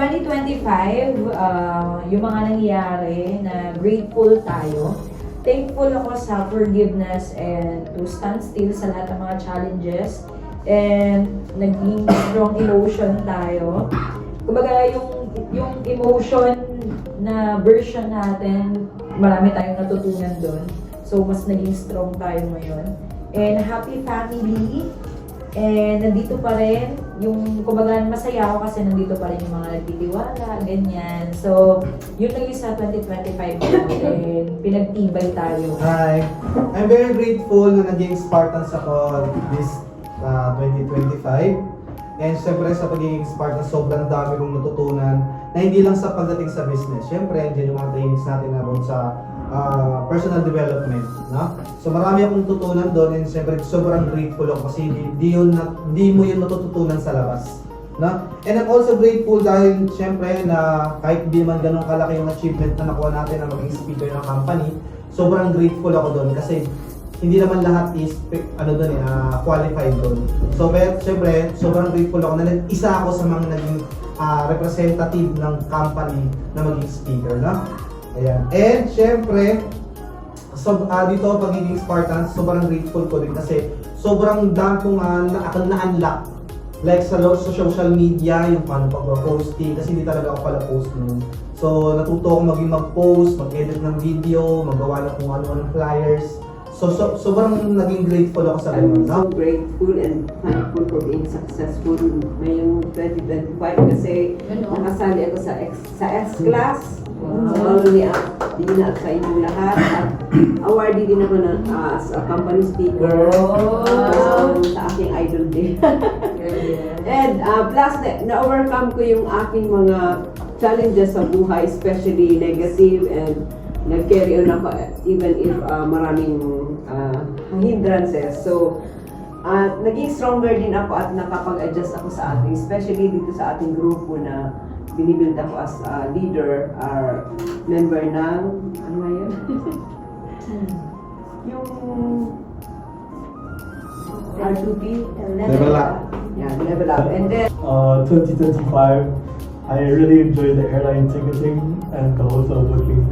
2025, yung mga nangyayari na grateful tayo. Thankful ako sa forgiveness and to stand still sa lahat ng mga challenges. And naging strong emotion tayo. Kumbaga yung emotion na version natin, marami tayong natutunan doon. So mas naging strong tayo ngayon. And happy family. And nandito pa rin, kumbaga masaya ako kasi nandito pa rin yung mga nagtitiwala, ganyan. So, yun lang yung sa 2025 and pinagtibay tayo. Hi! I'm very grateful na naging Spartans ako this 2025. And syempre sa pagiging Spartan, sobrang dami kong natutunan na hindi lang sa pagdating sa business. Syempre, andyan yung mga trainings natin about sa personal development, no? So marami akong tutunan doon and syempre sobrang grateful ako kasi di mo yun matututunan sa labas, no? And I'm also grateful dahil syempre na kahit di man ganun kalaki yung achievement na nakuha natin na maging speaker ng company, sobrang grateful ako doon kasi hindi naman lahat is qualified doon. So syempre sobrang grateful ako na isa ako sa mga naging representative ng company na maging speaker, no? Ayan. And syempre, dito pagiging Spartan, sobrang grateful ko din kasi sobrang dami kong na-unlock. Like sa social media, yung paano pag-posting, kasi hindi talaga ako pala post nun. So natuto ako mag-post, mag-edit ng video, magawa ng kung ano-ano flyers. So sobrang naging grateful ako sa I'm ganun, so no? grateful and thankful for being successful ngayong 2025 kasi nakasali ako sa S-Class. Wow. Ni Dina at sa inyong lahat. At awardee din ako as a company speaker sa aking idol day. And plus, na-overcome ko yung aking mga challenges sa buhay, especially negative, and nag-carry on ako even if maraming hindrances. So, naging stronger din ako at nakapag-adjust ako sa ating, especially dito sa ating grupo na binibuild ako as a leader, member ng, ano nga yun? Yung R2P, Level Up. Yeah, Level Up. And then, 2025, I really enjoyed the airline ticketing and the hotel booking.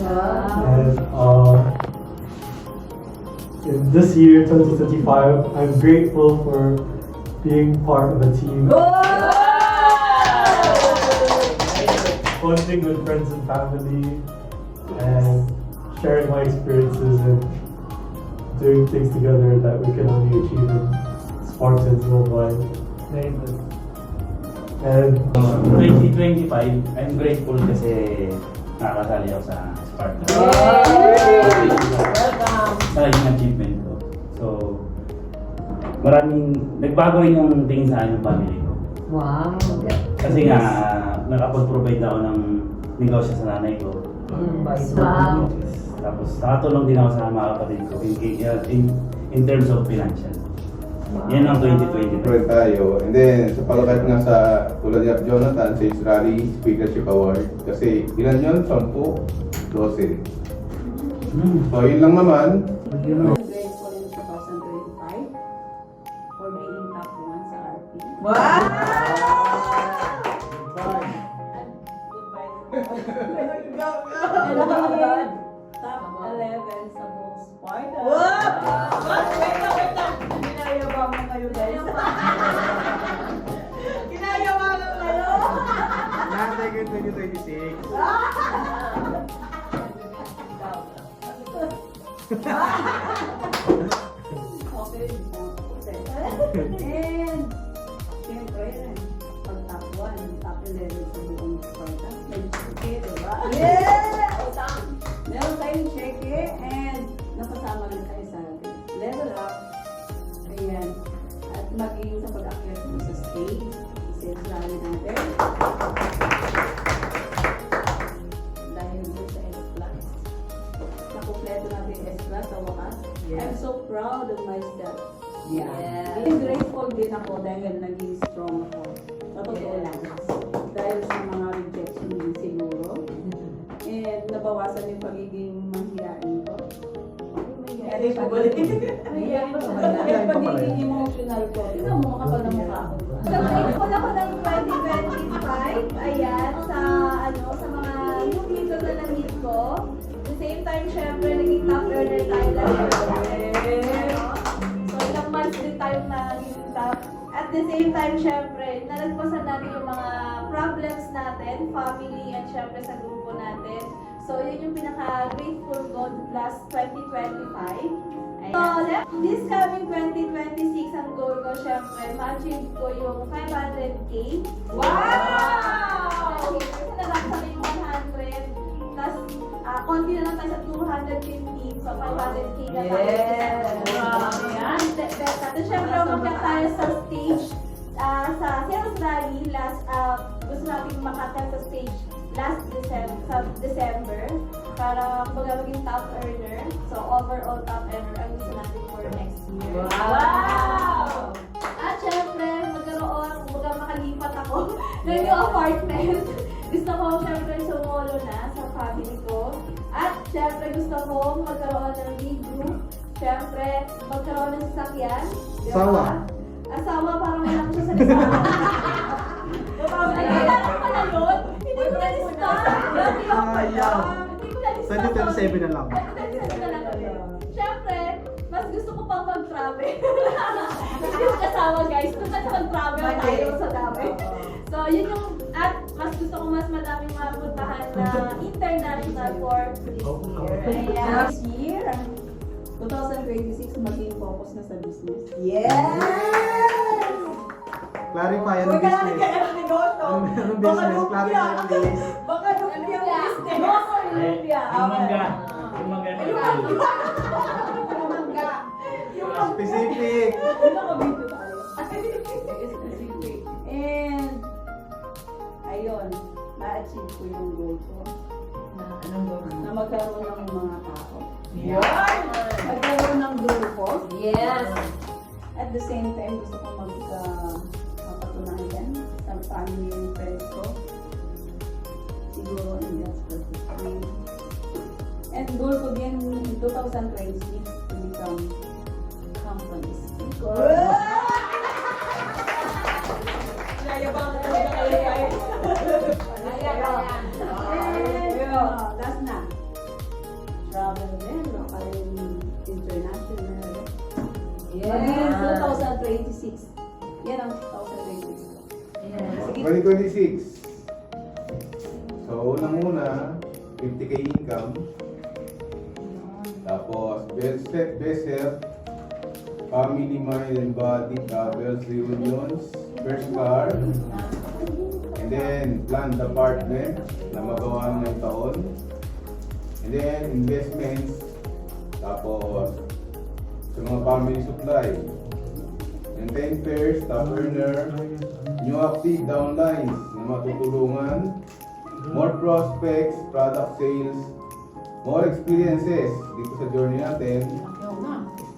And in this year, 2025, I'm grateful for being part of a team. Bonding with friends and family, and sharing my experiences and doing things together that we can only achieve in Spartans worldwide. And 2025, I'm grateful kasi nakakasali ako sa Spartan. Sa yung achievement ko. So, nagbago rin yung tingin sa akin ng family ko. Wow! Kasi nga, nakapag-provide ako ng negosyo sa nanay ko. Wow! Tapos, nakatulong din ako sa mga kapatid ko in terms of financial. Yan ang 2020. Friend tayo. And then, sa pagkakat nga sa tulad ni Jonathan, sa Israeli Speakership Award. Kasi ilan yun? 10? 12. So, yun lang naman. I'm grateful in 2025 for being top 1 sa RP. Top 11 sa buong Sparta. Wait lang! Ginayabangan kayo guys. Ginayabangan kayo! Hashtag 2026. Okay. And, siyempre, pag top 1, top 11 sa buong Sparta. Nag-cheque, diba? Yeah! Meron tayong cheque and napasama rin tayo sa Level Up. Ayan. At maging sa pag-akyat mo sa stage, sales rally natin. Dahil dito sa S-Class. Nakumpleto natin yung S-Class sa wakas. Yes. I'm so proud of myself. Yeah. And grateful din ako dahil naging strong ako. Sa totoo lang. Dahil sa mga rejection din siguro. And nabawasan yung pagiging mahihain ko. Ay, pabalik. Mahihain ko sa pagiging emotional ko. Tignan mo, makapal na mukha ako. Sa ko ng 2025, life, ayan, sa mga new people na na-meet ko. At the same time, syempre, naging top earner tayo last year. So, ilang months din tayong naging top. At the same time, syempre, nalagpasan natin yung mga problems natin, family, and syempre sa grupo natin. So, yun yung pinaka-grateful ko last 2025. So, this coming 2026, ang goal ko, syempre, ma-achieve ko yung 500K. Wow! Kasi nalaksa na yung 100. Plus, konti na lang tayo sa 215. So, 500K na tayo. At syempre, umakyat tayo sa stage, sa sales rally, gusto natin makakyat sa stage last December para kumbaga maging top earner. So, overall top earner ang gusto natin for next year. Wow! At syempre, kumbaga makalipat ako ng new apartment. Gusto ko syempre sumolo na sa family ko. At syempre gusto ko magkaroon ng big group. Syempre, magkaroon ng sasakyan. Asawa. Asawa, parang wala ko siya sa listahan. Kailangan ko pala yun. Hindi ko na-lista. Hindi ko na-lista. 2027 na lang. 2027 na lang ulit. Syempre, mas gusto ko pang mag-travel. Hindi ko kasama guys. Kung saan mag-travel tayo sa dami. So, yun yung, at mas gusto ko mas madaming mapuntahan na international for this year. Ayan. Next year, 2026, maging focus na sa business. Clarify ang Huwag ka lang business. kaya ng negosyo. Anong Baka business? lumpia. Clarify please. Baka lumpia ang business. Lumpia. Yung mangga. Yung mangga na yun. Yung mangga. Specific. Nakabito tayo. And, ayun, na-achieve ko yung goal ko. Anong goal? Na magkaroon ng mga tao. Yan! Magkaroon ng grupo. Yes! At the same time, gusto ko magpatunayan sa family and friends ko. Siguro, and that's perfect. And goal ko din in 2026 to become company speaker. Nayabang na talaga kayo guys. Last na. Travel din, local and international. Maging 2026. Yan ang 2026 ko. Yes. 2026. So, unang-una, 50K income. Tapos, best health, family, mind, and body, travels, reunions, first car, and then planned apartment na magawa ng taon, and then investments, tapos sa mga family supply, and 10 pairs, top earner, new active downlines na matutulungan, more prospects, product sales, more experiences dito sa journey natin,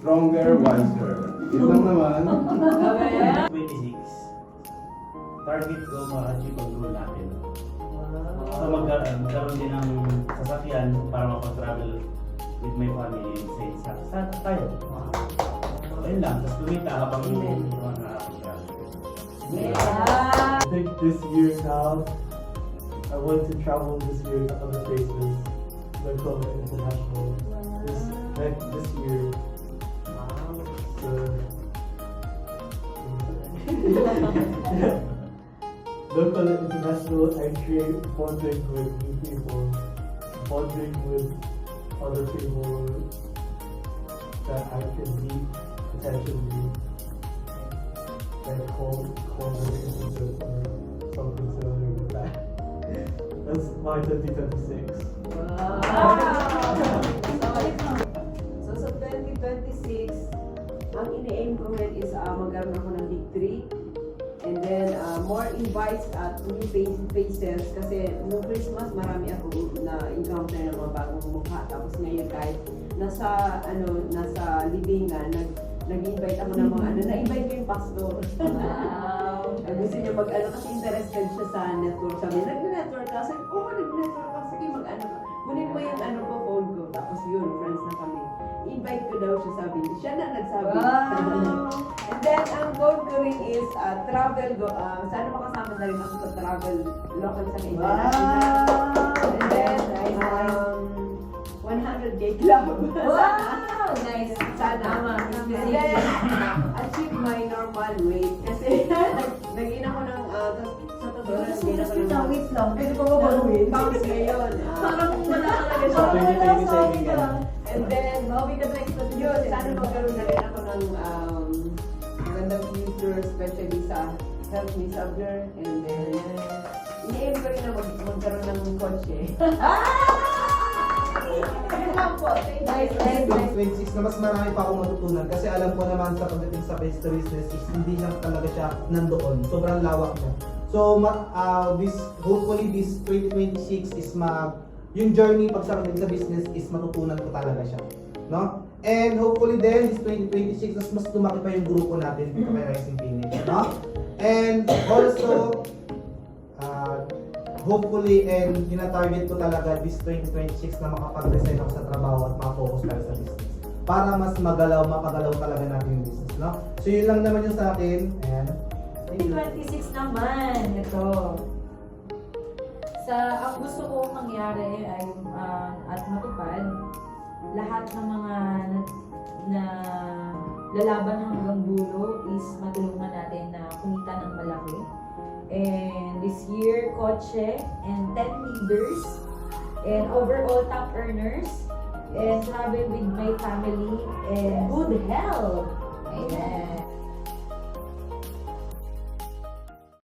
stronger, wiser. Yun lang naman. 26. Target ko ma-achieve ang goal natin. So magkaroon din ng sasakyan para makapag-travel with my family sa tayo. Ayun lang, tapos kumita habang nakakapag-travel. I think this year now, I want to travel this year to other places, local and international. This year. So, local and international, I create bonding with new people, bonding with other people that I can meet potentially, and call them into or something similar with that. That's my 2026. So sa 2026, ang ini-aim ko rin is magkaroon ako ng Big 3. And then more invites at new faces kasi noong Christmas marami ako na-encounter ng mga bagong mukha. Tapos ngayon kahit nasa libingan, nag-invite ako ng mga na-invite ko yung pastor. Gusto niya kasi interested siya sa network. Sabi, nag-network ka? Sabi, nag-network ka. Sige, kunin mo yung phone ko. Tapos yun, friends na kami. invite ko daw siya, sabi niya. Siya na nagsabi. Wow! And then, ang goal ko rin is travel. Sana makasama na rin ako sa travel local sa international. And then, 100K club. Wow! Nice. Sana. Tama. And then, achieve my normal weight. Kasi, nag-in ako ng, sa totoo lang, nag-in ako ng Wait lang. Pwede pa ba pounds ngayon. Parang wala talaga Sa 2027 ka. And then, Bawi ka next na yun, sana magkaroon na rin ako ng magandang future, especially sa Help Me Savior. And then, ini-aim ko rin na magkaroon ng kotse. Yun lang po. Thank you. Nice. 26 na mas marami pa akong matutunan kasi alam ko naman sa pagdating sa business is hindi lang talaga siya nandoon. Sobrang lawak niya. So, hopefully this 2026 is yung journey pag sa business is matutunan ko talaga siya. No? And hopefully then, this 2026, mas lumaki pa yung grupo natin dito kay Rising Phoenix. No? And also, hopefully, and target ko talaga this 2026 na makapag-resign ako sa trabaho at makafocus tayo sa business. Para mas mapagalaw talaga natin yung business. No? So yun lang naman yung sa akin. Ayan. Thank you. 26 naman. Ito. Ang gusto ko mangyari ay at matupad lahat ng mga na lalaban hanggang dulo is matulungan natin na kumita ng malaki. And this year, kotse and 10 leaders and overall top earners and travel with my family and good health. Amen.